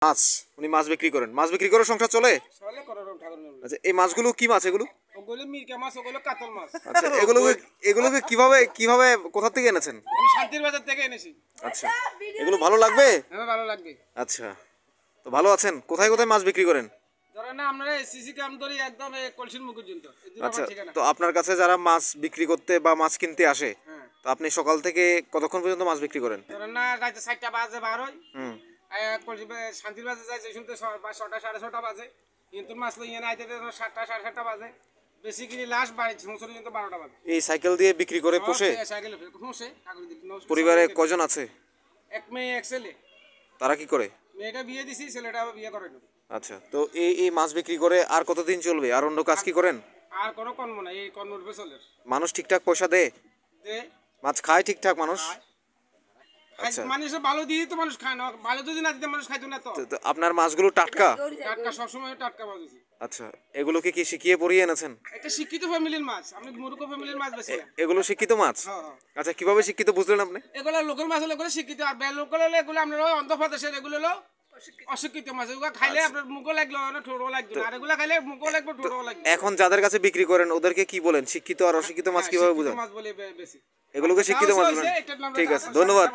মাছ, উনি মাছ বিক্রি করেন। মাছ বিক্রি করে সংসার চলে? চলে করো ঠাকুর নাম। আচ্ছা, এই মাছগুলো কি মাছ এগুলো? ওগুলো মিরকা মাছ, ওগুলো কাতল মাছ। আচ্ছা, এগুলোকে কিভাবে কোথা থেকে এনেছেন? আমি শান্তির বাজার থেকে এনেছি। আচ্ছা, এগুলো ভালো লাগবে? হ্যাঁ ভালো লাগবে। আচ্ছা, তো ভালো আছেন? কোথায় কোথায় মাছ বিক্রি করেন? ধরেন না আমরা সিসি ক্যাম ধরি একদম কলসির মুখ পর্যন্ত। আচ্ছা, তো আপনার কাছে যারা মাছ বিক্রি করতে বা মাছ কিনতে আসে, হ্যাঁ। তো আপনি সকাল থেকে কতক্ষণ পর্যন্ত মাছ বিক্রি করেন? ধরেন না রাতে 4টা বাজে বার হয়। হুম। শান্তির বাজার যাই শুনতে 6টা 6:30 বাজে। কিন্তু মাছ লইয়া না আইতে 7টা 7:30 বাজে। বেশি কিনি লাস্ট বাড়ি পৌঁছতে কিন্তু 12টা বাজে। এই সাইকেল দিয়ে বিক্রি করে পোষে? সাইকেল পোষে কাগজ দিতে। পরিবারে কয়জন আছে? এক মেয়ে এক ছেলে। তারা কি করে? মেয়েটা বিয়ে দিছি, ছেলেটা আবার বিয়ে করেনি। আচ্ছা, তো এই মাছ বিক্রি করে আর কতদিন চলবে? আর অন্য কাজ কি করেন? আর কোনো কর্ম নাই, এই কর্মের উপরে চলে। মানুষ ঠিকঠাক পয়সা দেয়? মাছ খায় ঠিকঠাক মানুষ? আচ্ছা, মানুষের ভালো দিয়ে তো মানুষ খায় না, ভালো যদি না দিতে মানুষ খাইতো না। তো তো আপনার মাছগুলো টাটকা? টাটকা, সবসময় টাটকা মাছ দিছি। আচ্ছা, এগুলোকে কি শিখিয়ে পড়িয়ে এনেছেন? এটা শিক্ষিত ফ্যামিলির মাছ, আমি মূর্খ ফ্যামিলির মাছ বেশি না। এগুলো শিক্ষিত মাছ? হ্যাঁ। আচ্ছা, কিভাবে শিক্ষিত বুঝলেন আপনি? এগুলো লোকাল মাছ হলে এগুলো শিক্ষিত, আর লোকাল হলে এগুলো আমরা অন্ধ্রপ্রদেশের এগুলো হলো অশিক্ষিত মাছ। এগুলো খাইলে আপনার মুখও লাগলো না, ঠোঁটও লাগলো না, আর এগুলো খাইলে মুখও লাগবে, ঠোঁটও লাগবে। এখন যাদের কাছে বিক্রি করেন ওদেরকে কি বলেন? শিক্ষিত আর অশিক্ষিত মাছ কিভাবে বুঝেন? মাছ বলে বেশি এগুলোকে শিক্ষিত মাছ বলেন? ঠিক আছে, ধন্যবাদ।